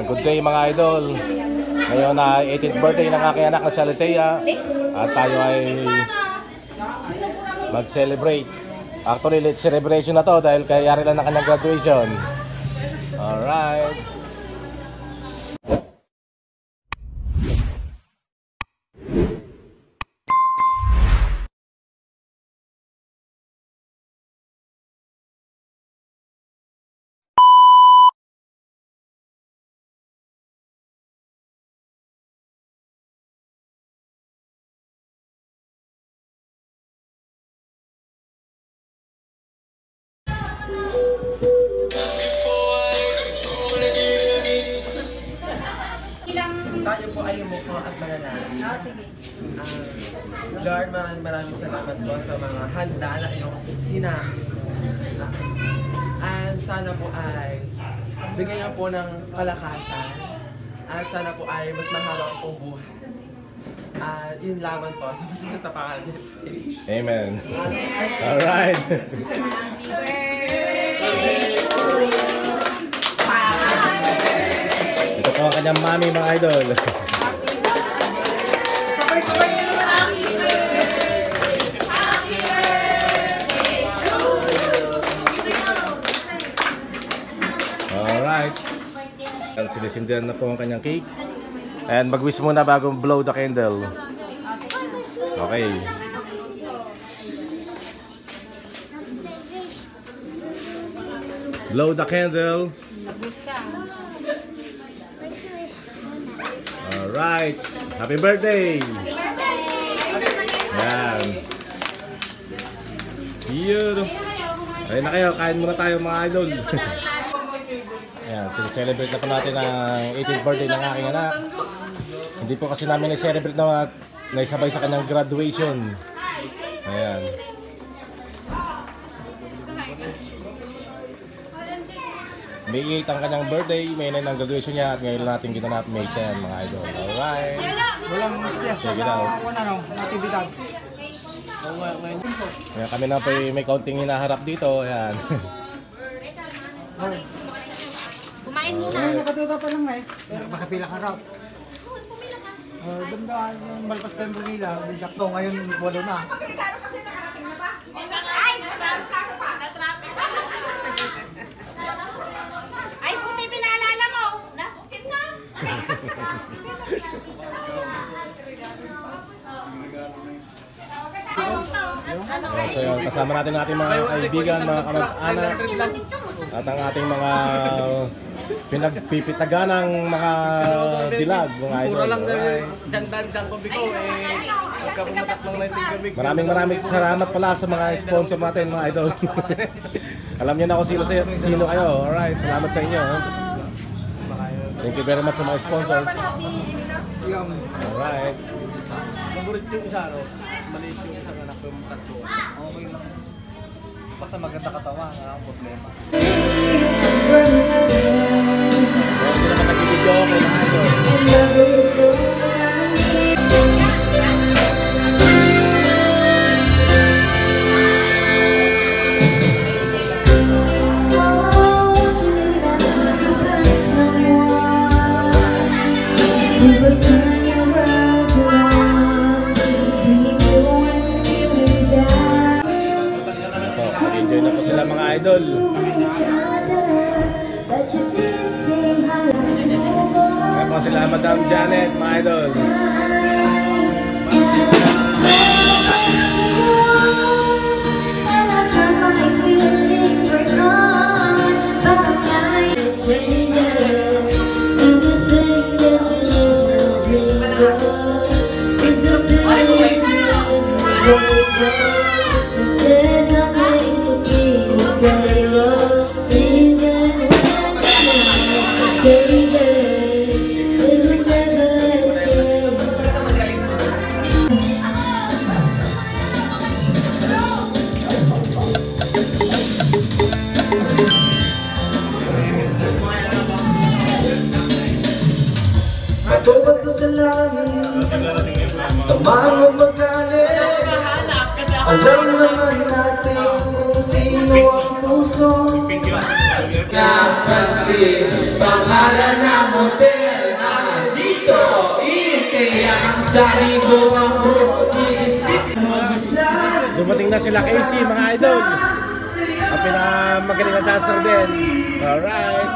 Good day mga idol. Ngayon na 18th birthday ng aking anak na si Alitea. At tayo ay mag-celebrate. Actually, late celebration na to dahil kayari lang na kanyang graduation. Alright. Tayo po ay umupo at manalangin. Sige. Lord, maraming salamat po sa mga handa na iyong and sana po ay bigyan niyo po ng kalakasan at sana po ay mas mahaba ang pong buhay. At yun laban po sa pangalan ni Jesus. Amen. Alright. Ito po ang kanyang mami mga idol. Sabay-sabay! Alright. Sinisindihan na po ang kanyang cake. And mag-wish muna bago blow the candle. Okay. Blow the candle. Alright. Happy birthday! Yan. Yun. Ayun na kayo. Kain muna tayo mga idol. Ayan. Celebrate na po natin ang 18th birthday ng aking anak. Hindi po kasi namin na-celebrate na naisabay sa kanyang graduation. Ayan. May 8 ang kanyang birthday, May 9 ang graduation niya at ngayon natin ginanap May 10 mga idol. Alright. Walang check it out. Aktividad. Ayan, kami na po may kaunting hinaharap dito. Ayan. Kumain muna. Ano katuta pa lang pero makapila ka raw. Ganda yung Balpas Tempo nila, bisakto ngayon walo na. Ay, nasaro ka sa pagka-traffic. Ay, buti pinaalala mo. Nakutin na. So yun, kasama natin ang ating mga kaibigan, mga kamag-anak at ang ating mga pinagpipitagan ng mga dilag, mga idol. Mura lang dahil isang dandang ko biko magkapumatak ng 19 gabi. Maraming salamat pala sa mga sponsor natin mga idol. Alam niyo na kung sino kayo. Alright, salamat sa inyo. Thank you very much sa mga sponsors. Alright. Maburit yung isa, no? Maliit yung isang anak ko yung tatlo. Okay lang. Basta maganda katawan, wala akong problema. So, hindi naman nag-video okay mga idol. Enjoy na po sila mga idol. Kaya po sila Madam Janet mga idol. Bato sa langit, tamaan mo magalit. Alam naman natin kung sino ang puso. Napansin, pangalan ng motel na dito. Kaya ang sabi ko ako Dumating na sila Casey, mga idol. Ang pinakamagaling na dancer din. Alright.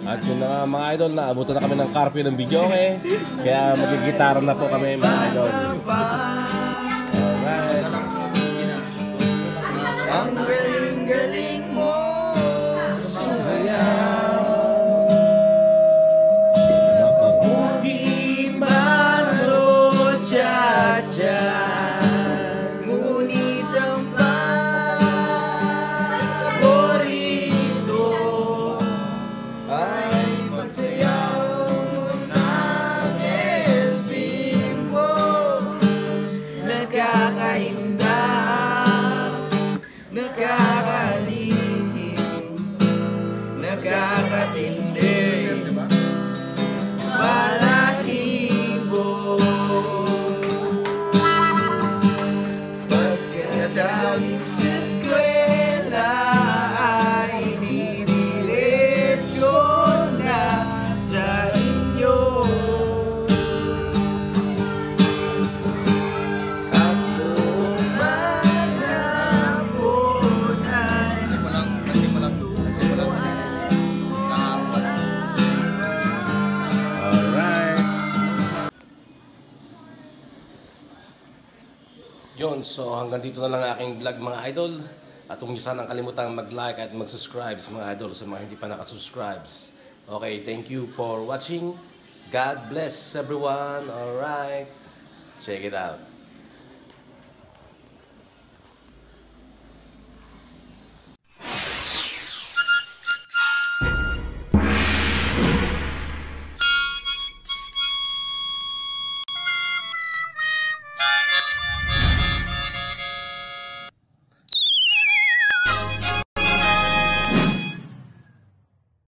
At yun na nga mga idol, naabutan na kami ng curfew ng video kaya magigitara na po kami mga idol. Alright. ang galing-galing mo sumayaw. Di malo cha-cha, ngunit ang paborito ay magsayaw ng elping mo. Nakakainda, nakakalihim, nakakatindi, balahibo. Pagkadaling sa eskwela ay dinidiretso na sa inyo. Ang buong maghapon ay Alright. Yun, so hanggang dito na lang aking vlog mga idol. At huwag niyo sanang kalimutang mag-like at mag-subscribe mga idol sa mga hindi pa nakasubscribe. Okay, thank you for watching. God bless everyone. Alright. Check it out.